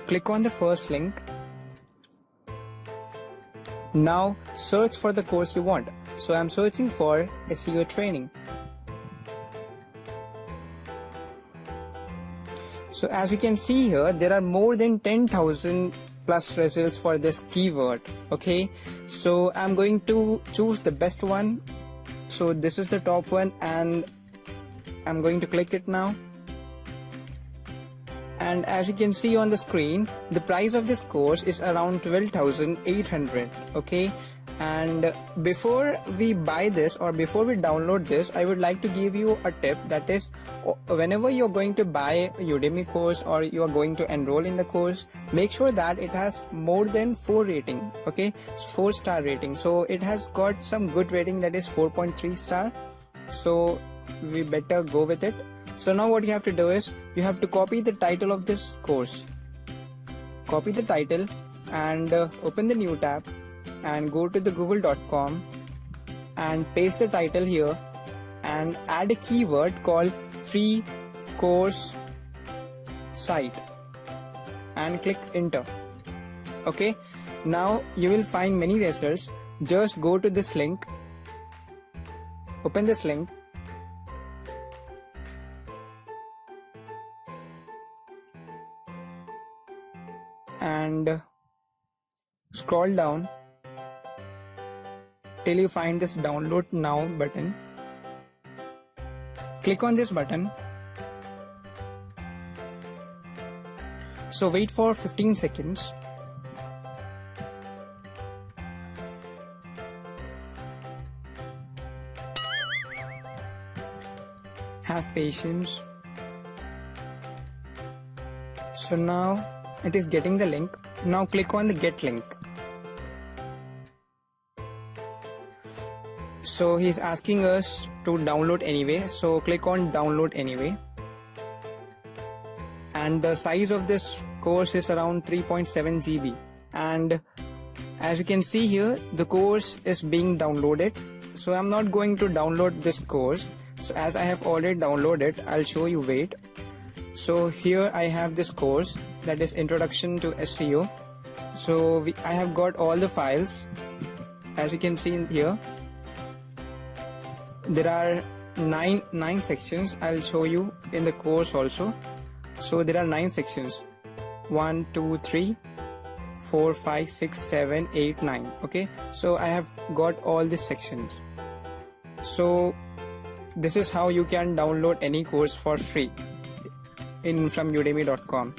Click on the first link. Now search for the course you want. So I'm searching for SEO training. So as you can see here, there are more than 10,000 plus results for this keyword. Okay, so I'm going to choose the best one. So this is the top one and I'm going to click it now. And as you can see on the screen, the price of this course is around 12,800. Okay, and before we buy this or before we download this, I would like to give you a tip, that is, whenever you're going to buy a Udemy course or you're going to enroll in the course, make sure that it has more than 4 rating. Okay, 4-star rating. So it has got some good rating, that is 4.3 star. So we better go with it. So now what you have to do is you have to copy the title of this course. Copy the title and open the new tab and go to the google.com and paste the title here and add a keyword called free course site and click enter. Okay, now you will find many results. Just go to this link, open this link, and scroll down till you find this download now button. Click on this button. So wait for 15 seconds. Have patience. So now it is getting the link. Now click on the get link. So he's asking us to download anyway. So click on download anyway. And the size of this course is around 3.7 GB. And as you can see here, the course is being downloaded. So I'm not going to download this course. So as I have already downloaded, I'll show you. Wait. So here I have this course, that is Introduction to SEO. So I have got all the files. As you can see in here, there are nine sections. I'll show you in the course also. So there are 9 sections: 1, 2, 3, 4, 5, 6, 7, 8, 9. Okay, so I have got all these sections. So this is how you can download any course for free from udemy.com.